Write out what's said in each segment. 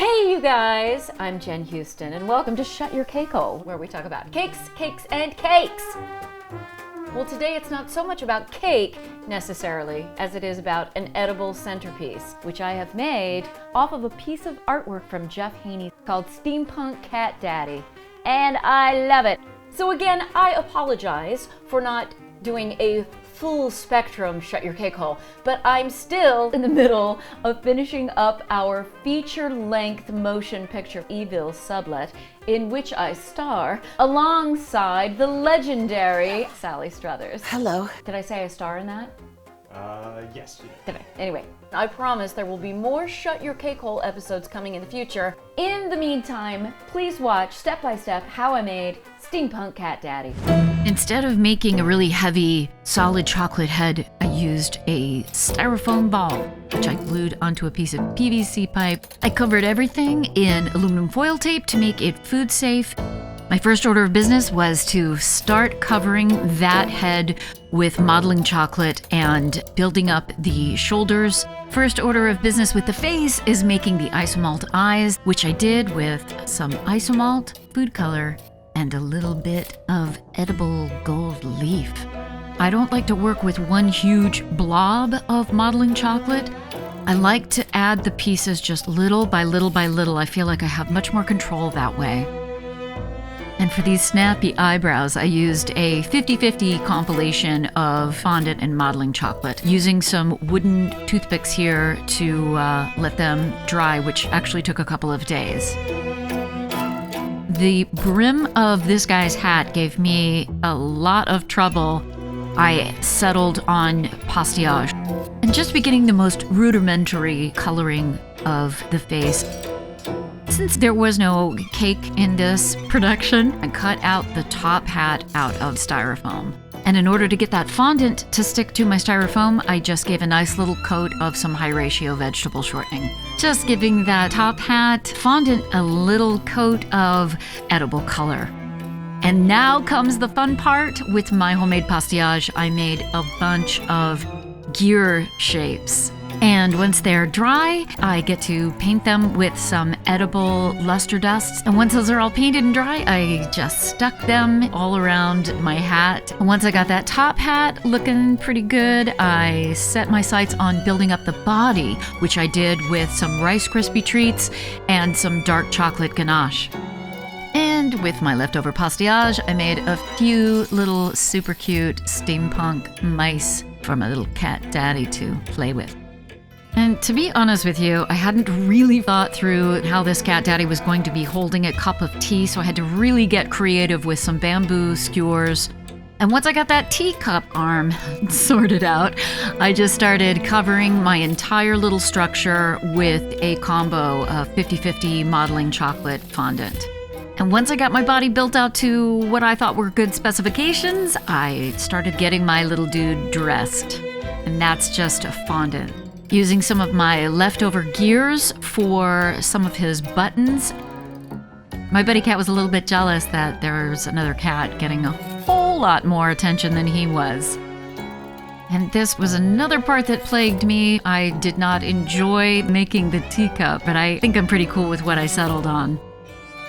Hey you guys, I'm Jen Houston and welcome to Shut Your Cake Hole, where we talk about cakes, cakes, and cakes. Well, today it's not so much about cake necessarily as it is about an edible centerpiece, which I have made off of a piece of artwork from Jeff Haney called Steampunk Cat Daddy, and I love it. So again, I apologize for not doing a full spectrum Shut Your Cake Hole, but I'm still in the middle of finishing up our feature-length motion picture Evil Sublet, in which I star alongside the legendary Sally Struthers. Hello. Did I say I star in that? Yes. Did I? Anyway, I promise there will be more Shut Your Cake Hole episodes coming in the future. In the meantime, please watch step by step how I made Steampunk Cat Daddy. Instead of making a really heavy, solid chocolate head, I used a styrofoam ball, which I glued onto a piece of PVC pipe. I covered everything in aluminum foil tape to make it food safe. My first order of business was to start covering that head with modeling chocolate and building up the shoulders. First order of business with the face is making the isomalt eyes, which I did with some isomalt, food color, and a little bit of edible gold leaf. I don't like to work with one huge blob of modeling chocolate. I like to add the pieces just little by little by little. I feel like I have much more control that way. And for these snappy eyebrows, I used a 50-50 compilation of fondant and modeling chocolate, using some wooden toothpicks here to let them dry, which actually took a couple of days. The brim of this guy's hat gave me a lot of trouble. I settled on pastillage and just beginning the most rudimentary coloring of the face. Since there was no cake in this production, I cut out the top hat out of styrofoam. And in order to get that fondant to stick to my styrofoam, I just gave a nice little coat of some high ratio vegetable shortening. Just giving that top hat fondant a little coat of edible color. And now comes the fun part. With my homemade pastillage, I made a bunch of gear shapes. And once they're dry, I get to paint them with some edible luster dusts. And once those are all painted and dry, I just stuck them all around my hat. And once I got that top hat looking pretty good, I set my sights on building up the body, which I did with some Rice Krispie treats and some dark chocolate ganache. And with my leftover pastillage, I made a few little super cute steampunk mice for my little cat daddy to play with. And to be honest with you, I hadn't really thought through how this cat daddy was going to be holding a cup of tea, so I had to really get creative with some bamboo skewers. And once I got that teacup arm sorted out, I just started covering my entire little structure with a combo of 50-50 modeling chocolate fondant. And once I got my body built out to what I thought were good specifications, I started getting my little dude dressed. And that's just a fondant. Using some of my leftover gears for some of his buttons. My buddy cat was a little bit jealous that there was another cat getting a whole lot more attention than he was. And this was another part that plagued me. I did not enjoy making the teacup, but I think I'm pretty cool with what I settled on.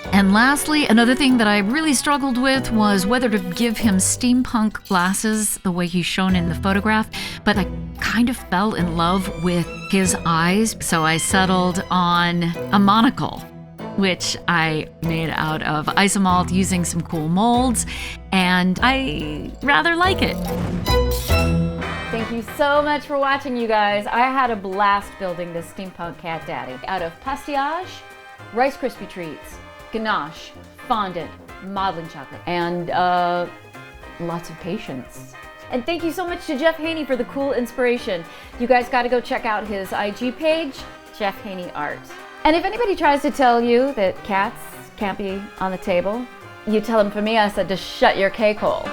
And lastly, another thing that I really struggled with was whether to give him steampunk glasses the way he's shown in the photograph, but I kind of fell in love with his eyes, so I settled on a monocle, which I made out of isomalt using some cool molds, and I rather like it. Thank you so much for watching, you guys. I had a blast building this Steampunk Cat Daddy out of pastillage, Rice Krispie treats, ganache, fondant, modeling chocolate, and lots of patience. And thank you so much to Jeff Haney for the cool inspiration. You guys gotta go check out his IG page, Jeff Haney Art. And if anybody tries to tell you that cats can't be on the table, you tell them from me I said to shut your cake hole.